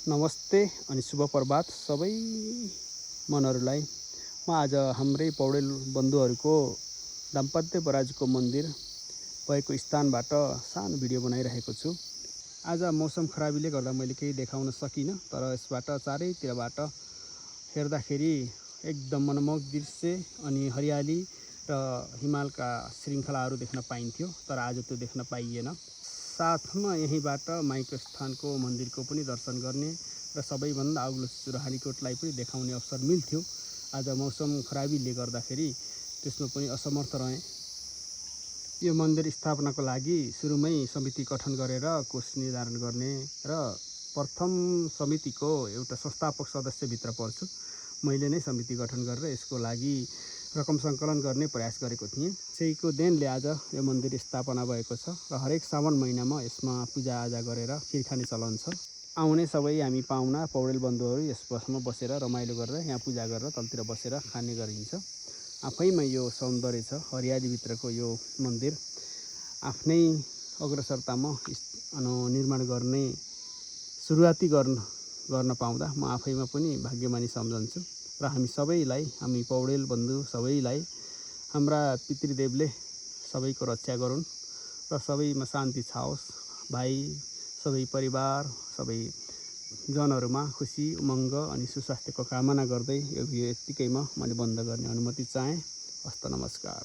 नमस्ते अनि शुभ प्रभात सबै मनहरूलाई। म आज हाम्रै पौडेल बन्धुहरूको दाम्पत्य पराजुको मन्दिर भएको स्थानबाट सानो भिडियो बनाइरहेको छु। आज मौसम खराबीले गर्दा मैले केही देखाउन सकिनँ, तर यसबाट चारैतिरबाट हेर्दाखेरि एकदम मनमोहक दृश्य अनि हरियाली र हिमालका श्रृङ्खलाहरू देख्न पाइन्थ्यो, तर आज त्यो देख्न पाइएन। साथमा यहीँबाट माइक स्थानको मन्दिरको पनि दर्शन गर्ने र सबैभन्दा अग्लो चुराहारीकोटलाई पनि देखाउने अवसर मिल्थ्यो। आज मौसम खराबीले गर्दाखेरि त्यसमा पनि असमर्थ रहेँ। यो मन्दिर स्थापनाको लागि सुरुमै समिति गठन गरेर कोष निर्धारण गर्ने र प्रथम समितिको एउटा संस्थापक सदस्यभित्र पर्छु। मैले नै समिति गठन गरेर यसको लागि रकम सङ्कलन गर्ने प्रयास गरेको थिएँ। त्यसैको देनले आज यो मन्दिर स्थापना भएको छ र हरेक सावन महिनामा यसमा पूजाआजा गरेर खिर खाने चलन छ। आउने सबै हामी पाहुना पौडेल बन्धुहरू यस बसमा बसेर रमाइलो गरेर यहाँ पूजा गरेर तलतिर बसेर खाने गरिन्छ। आफैमा यो सौन्दर्य छ, हरियालीभित्रको यो मन्दिर आफ्नै अग्रसरतामा निर्माण गर्ने सुरुवाती गर्न पाउँदा म आफैमा पनि भाग्यमानी सम्झन्छु र हामी सबैलाई, हामी पौडेल बन्धु सबैलाई हाम्रा पितृदेवले सबैको रक्षा गरून् र सबैमा शान्ति छाओस्। भाइ, सबै परिवार, सबै जनहरूमा खुसी, उमङ्ग अनि सुस्वास्थ्यको कामना गर्दै यो भिडियो यत्तिकैमा मैले बन्द गर्ने अनुमति चाहेँ। हस्त नमस्कार।